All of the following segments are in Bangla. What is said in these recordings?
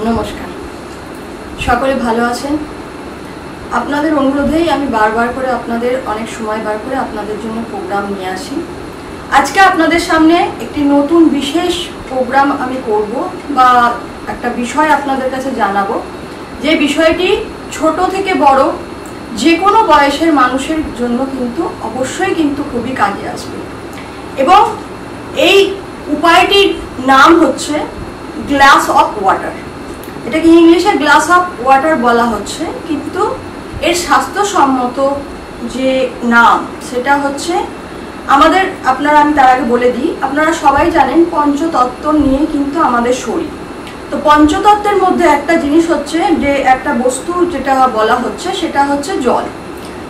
নমস্কার, সকলে ভালো আছেন? আপনাদের অনুরোধেই আমি বারবার করে আপনাদের অনেক সময় বার করে আপনাদের জন্য প্রোগ্রাম নিয়ে আসি। আজকে আপনাদের সামনে একটি নতুন বিশেষ প্রোগ্রাম আমি করব বা একটা বিষয় আপনাদের কাছে জানাবো, যে বিষয়টি ছোট থেকে বড় যে কোনো বয়সের মানুষের জন্য কিন্তু অবশ্যই কিন্তু খুবই কাজে আসবে। এবং এই উপায়টির নাম হচ্ছে গ্লাস অফ ওয়াটার। এটাকে ইংলিশে গ্লাস অফ ওয়াটার বলা হচ্ছে, কিন্তু এর স্বাস্থ্যসম্মত যে নাম সেটা হচ্ছে আমাদের, আমি তার আগে বলে দিই, আপনারা সবাই জানেন পঞ্চতত্ত্ব নিয়ে কিন্তু আমাদের শরীর। তো পঞ্চতত্ত্বের মধ্যে একটা জিনিস হচ্ছে, যে একটা বস্তু যেটা বলা হচ্ছে সেটা হচ্ছে জল।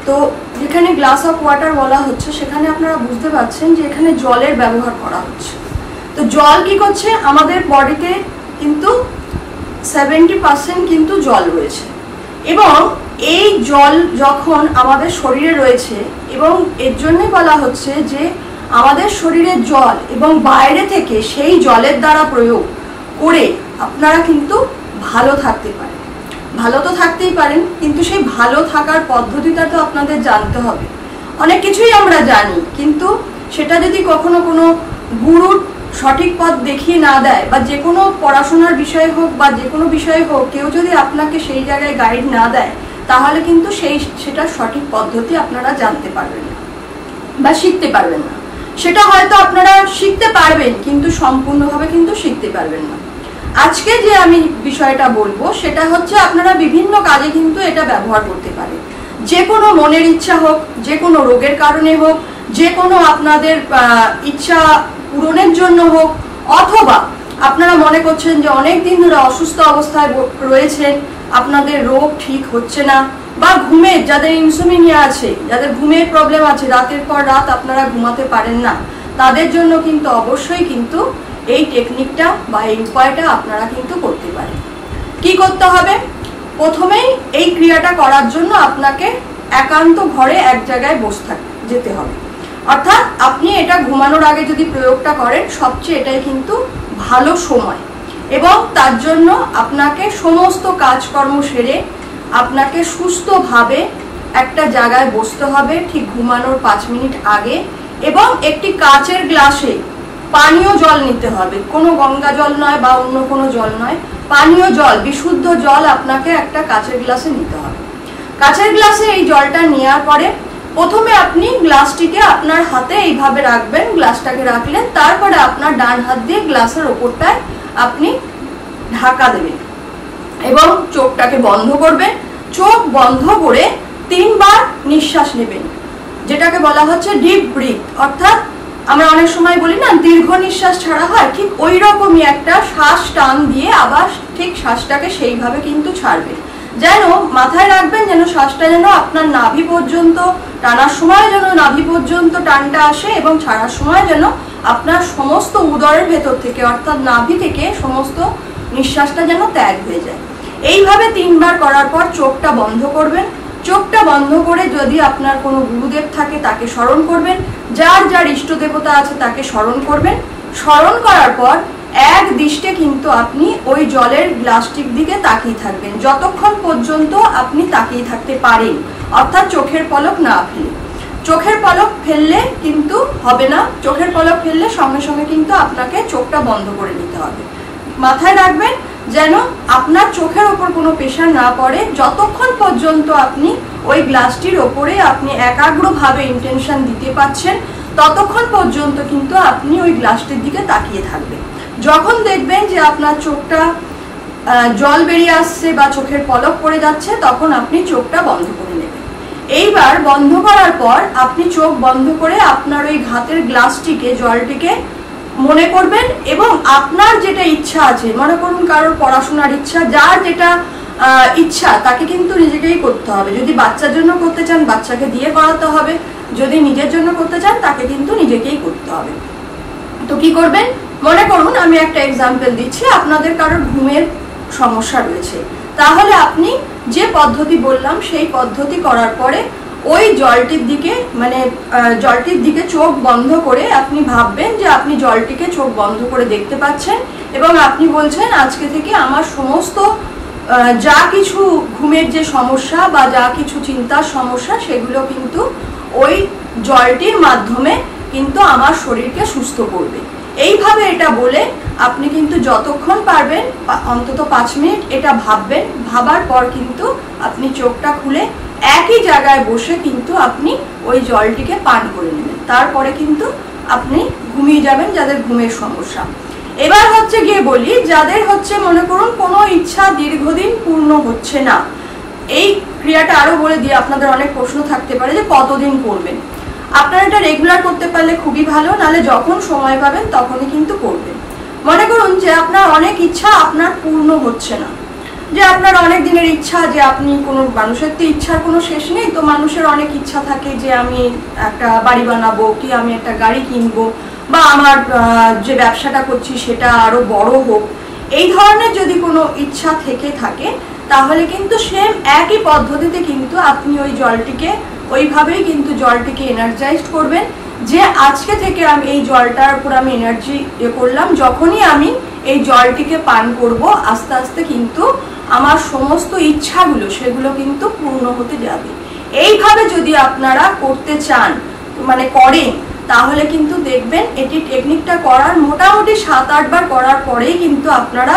তো যেখানে গ্লাস অফ ওয়াটার বলা হচ্ছে সেখানে আপনারা বুঝতে পারছেন যে এখানে জলের ব্যবহার করা হচ্ছে। তো জল কি করছে, আমাদের বডিতে কিন্তু 70% কিন্তু জল রয়েছে, এবং এই জল যখন আমাদের শরীরে রয়েছে, এবং এর জন্যই বলা হচ্ছে যে আমাদের শরীরের জল এবং বাইরে থেকে সেই জলের দ্বারা প্রয়োগ করে আপনারা কিন্তু ভালো থাকতে পারেন। ভালো তো থাকতেই পারেন, কিন্তু সেই ভালো থাকার পদ্ধতিটা তো আপনাদের জানতে হবে। অনেক কিছুই আমরা জানি, কিন্তু সেটা যদি কখনো কোনো গুরুর সঠিক পথ দেখিয়ে না দেয়, বা যে কোনো পড়াশোনার বিষয় হোক বা যে কোনো বিষয় হোক, কেউ যদি আপনাকে সেই জায়গায় গাইড না দেয়, তাহলে কিন্তু সেটার সঠিক পদ্ধতি আপনারা জানতে পারবেন না বা শিখতে পারবেন না। সেটা হয়তো আপনারা শিখতে পারবেন, কিন্তু সম্পূর্ণভাবে কিন্তু শিখতে পারবেন না। আজকে যে আমি বিষয়টা বলবো সেটা হচ্ছে আপনারা বিভিন্ন কাজে কিন্তু এটা ব্যবহার করতে পারেন। যে কোনো মনের ইচ্ছা হোক, যে কোনো রোগের কারণে হোক, যে কোনো আপনাদের ইচ্ছা পূরণের জন্য হোক, অথবা আপনারা মনে করছেন যে অনেক দিন ধরে অসুস্থ অবস্থায় রয়েছেন, আপনাদের রোগ ঠিক হচ্ছে না, বা ঘুমের, যাদের ইনসোমনিয়া আছে, যাদের ঘুমের প্রবলেম আছে, রাতের পর রাত আপনারা ঘুমাতে পারেন না, তাদের জন্য কিন্তু অবশ্যই কিন্তু এই টেকনিকটা বা এই উপায়টা আপনারা কিন্তু করতে পারেন। কি করতে হবে? প্রথমেই এই ক্রিয়াটা করার জন্য আপনাকে একান্ত ঘরে এক জায়গায় বসে যেতে হবে। অর্থাৎ আপনি এটা ঘুমানোর আগে যদি প্রয়োগটা করেন, সবচেয়ে এটাই কিন্তু ভালো সময়। এবং তার জন্য আপনাকে সমস্ত কাজকর্ম সেরে আপনাকে সুস্থভাবে একটা জায়গায় বসতে হবে ঠিক ঘুমানোর 5 মিনিট আগে, এবং একটি কাচের গ্লাসে পানীয় জল নিতে হবে। কোনো গঙ্গা জল নয় বা অন্য কোনো জল নয়, পানীয় জল, বিশুদ্ধ জল আপনাকে একটা কাচের গ্লাসে নিতে হবে। কাচের গ্লাসে এই জলটা নেওয়ার পরে প্রথমে আপনি গ্লাসটিকে আপনার হাতে এইভাবে রাখবেন, গ্লাসটাকে রাখলেন, তারপরে আপনার ডান হাত দিয়ে গ্লাসের ওপরটায় আপনি ঢাকা দেবেন এবং চোখটাকে বন্ধ করবেন। চোখ বন্ধ করে 3 বার নিঃশ্বাস নেবেন, যেটাকে বলা হচ্ছে ডিপ ব্রিথ। অর্থাৎ আমরা অনেক সময় বলি না, দীর্ঘ নিঃশ্বাস ছাড়া হয়, ঠিক ওই রকমই একটা শ্বাস টান দিয়ে আবার ঠিক শ্বাসটাকে সেইভাবে কিন্তু ছাড়বেন। যেন মাথায় রাখবেন, যেন শ্বাসটা যেন আপনার নাভি পর্যন্ত, টানার সময় যেন নাভি পর্যন্ত টানটা আসে, এবং ছাড়ার সময় যেন আপনার সমস্ত উদরের ভেতর থেকে, অর্থাৎ নাভি থেকে সমস্ত নিঃশ্বাসটা যেন ত্যাগ হয়ে যায়। এইভাবে 3 বার করার পর চোখটা বন্ধ করবেন। চোখটা বন্ধ করে যদি আপনার কোনো গুরুদেব থাকে তাকে স্মরণ করবেন, যার যার ইষ্ট দেবতা আছে তাকে স্মরণ করবেন। স্মরণ করার পর এক দৃষ্টে কিন্তু আপনি ওই জলের গ্লাসটির দিকে তাকিয়ে থাকবেন, যতক্ষণ পর্যন্ত আপনি তাকিয়ে থাকতে পারেন, অর্থাৎ চোখের পলক না ফেলে। চোখের পলক ফেললে কিন্তু হবে না, চোখের পলক ফেললে সঙ্গে সঙ্গে কিন্তু আপনাকে চোখটা বন্ধ করে নিতে হবে। মাথায় রাখবেন যেন আপনার চোখের ওপর কোনো প্রেশার না পড়ে, যতক্ষণ পর্যন্ত আপনি ওই গ্লাসটির ওপরে আপনি একাগ্রভাবে ইন্টেনশন দিতে পারছেন, ততক্ষণ পর্যন্ত কিন্তু আপনি ওই গ্লাসটির দিকে তাকিয়ে থাকবেন। যখন দেখবেন যে আপনার চোখটা জল বেরিয়ে আসছে বা চোখের পলক পড়ে যাচ্ছে, তখন আপনি চোখটা বন্ধ করে নেবেন। এইবার বন্ধ করার পর আপনি চোখ বন্ধ করে আপনার ওই হাতের গ্লাসটিকে, জলটিকে মনে করবেন, এবং আপনার যেটা ইচ্ছা আছে, মনে করুন কারোর পড়াশোনার ইচ্ছা, যার যেটা ইচ্ছা তাকে কিন্তু নিজেকেই করতে হবে। যদি বাচ্চার জন্য করতে চান বাচ্চাকে দিয়ে করাতে হবে, যদি নিজের জন্য করতে চান তাকে কিন্তু নিজেকেই করতে হবে। তো কি করবেন? মনে করুন, আমি একটা এক্সাম্পল দিচ্ছি, আপনাদের কারোর ঘুমের সমস্যা রয়েছে, তাহলে আপনি যে পদ্ধতি বললাম সেই পদ্ধতি করার পরে ওই জলটির দিকে মানে জলটির দিকে চোখ বন্ধ করে আপনি ভাববেন যে আপনি জলটিকে চোখ বন্ধ করে দেখতে পাচ্ছেন এবং আপনি বলছেন আজকে থেকে আমার সমস্ত যা কিছু ঘুমের যে সমস্যা বা যা কিছু চিন্তার সমস্যা সেগুলো কিন্তু ওই জলটির মাধ্যমে কিন্তু আমার শরীরকে সুস্থ করবে। এইভাবে এটা বলে আপনি কিন্তু যতক্ষণ পারবেন অন্তত 5 মিনিট এটা ভাববেন। ভাবার পর কিন্তু আপনি চোখটা খুলে একই জায়গায় বসে কিন্তু আপনি ওই জলটিকে পান করে নেবেন। তারপরে কিন্তু আপনি ঘুমিয়ে যাবেন যাদের ঘুমের সমস্যা। এবার হচ্ছে গিয়ে বলি যাদের হচ্ছে মনে করুন কোনো ইচ্ছা দীর্ঘদিন পূর্ণ হচ্ছে না, এই ক্রিয়াটা আরো বলে দিয়ে আপনাদের অনেক প্রশ্ন থাকতে পারে যে কতদিন করবেন। আপনারা এটা রেগুলার করতে পারলে খুবই ভালো, নাহলে যখন সময় পাবেন তখনই কিন্তু করবেন। মনে করুন যে আপনার অনেক ইচ্ছা আপনার পূর্ণ হচ্ছে না, যে আপনার অনেক দিনের ইচ্ছা, যে আপনি কোনো মানুষের তো ইচ্ছার কোনো শেষ নেই, তো মানুষের অনেক ইচ্ছা থাকে যে আমি একটা বাড়ি বানাবো, কি আমি একটা গাড়ি কিনবো, বা আমার যে ব্যবসাটা করছি সেটা আরো বড় হোক। এই ধরনের যদি কোনো ইচ্ছা থেকে থাকে তাহলে কিন্তু সেম একই পদ্ধতিতে কিন্তু আপনি ওই জলটিকে ওইভাবেই কিন্তু জলটিকে এনার্জাইজড করবেন যে আজকে থেকে আমি এই জলটার উপর আমি এনার্জি করলাম। যখনই আমি এই জলটিকে পান করব আস্তে আস্তে কিন্তু আমার সমস্ত ইচ্ছাগুলো সেগুলো কিন্তু পূর্ণ হতে যাবে। এইভাবে যদি আপনারা করতে চান মানে করেন তাহলে কিন্তু দেখবেন এটি টেকনিকটা করার মোটামুটি 7-8 বার করার পরেই কিন্তু আপনারা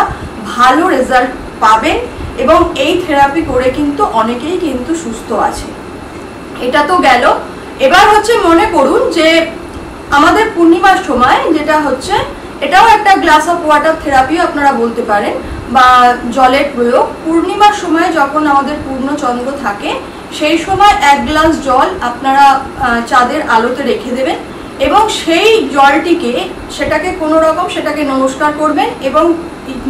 ভালো রেজাল্ট পাবেন এবং এই থেরাপি করে কিন্তু অনেকেই কিন্তু সুস্থ আছে। এটা তো গেল। এবার হচ্ছে মনে করুন যে আমাদের পূর্ণিমার সময় যেটা হচ্ছে এটাও একটা গ্লাস অফ ওয়াটার থেরাপিও আপনারা বলতে পারেন বা জলের প্রয়োগ। পূর্ণিমার সময় যখন আমাদের পূর্ণচন্দ্র থাকে সেই সময় 1 গ্লাস জল আপনারা চাঁদের আলোতে রেখে দেবেন এবং সেই জলটিকে সেটাকে কোনো রকম সেটাকে নমস্কার করবেন এবং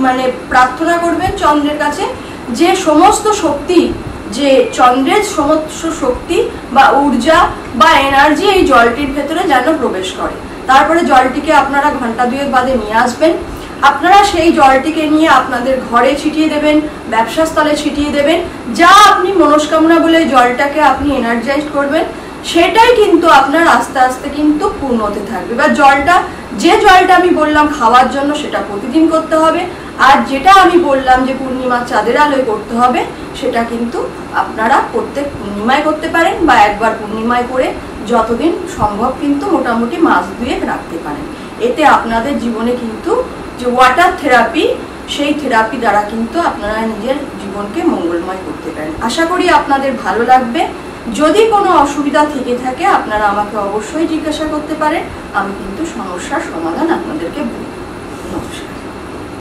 মানে প্রার্থনা করবেন চন্দ্রের কাছে যে সমস্ত শক্তি, যে চন্দ্রের সমস্ত শক্তি বা ঊর্জা বা এনার্জি এই জলটির ভেতরে যেন প্রবেশ করে। তারপরে জলটিকে আপনারা ঘন্টা 2 বাদে নিয়ে আসবেন। আপনারা সেই জলটিকে নিয়ে আপনাদের ঘরে ছিটিয়ে দেবেন, ব্যবসাস্থলে ছিটিয়ে দেবেন। যা আপনি মনস্কামনা বলে জলটাকে আপনি এনার্জাইজ করবেন সেটাই কিন্তু আপনার আস্তে আস্তে কিন্তু পূর্ণ হতে থাকবে। বা জলটা, যে জলটা আমি বললাম খাওয়ার জন্য সেটা প্রতিদিন করতে হবে, আর যেটা আমি বললাম যে পূর্ণিমা চাঁদের আলোয় করতে হবে সেটা কিন্তু আপনারা প্রত্যেক পূর্ণিমায় করতে পারেন বা একবার পূর্ণিমায় করে যতদিন সম্ভব কিন্তু মোটামুটি মাস 2 রাখতে পারেন। এতে আপনাদের জীবনে কিন্তু যে ওয়াটার থেরাপি সেই থেরাপি দ্বারা কিন্তু আপনারা নিজের জীবনকে মঙ্গলময় করতে পারেন। আশা করি আপনাদের ভালো লাগবে। যদি কোনো অসুবিধা থেকে থাকে আপনারা আমাকে অবশ্যই জিজ্ঞাসা করতে পারেন, আমি কিন্তু সমস্যার সমাধান আপনাদেরকে বলব। নমস্কার।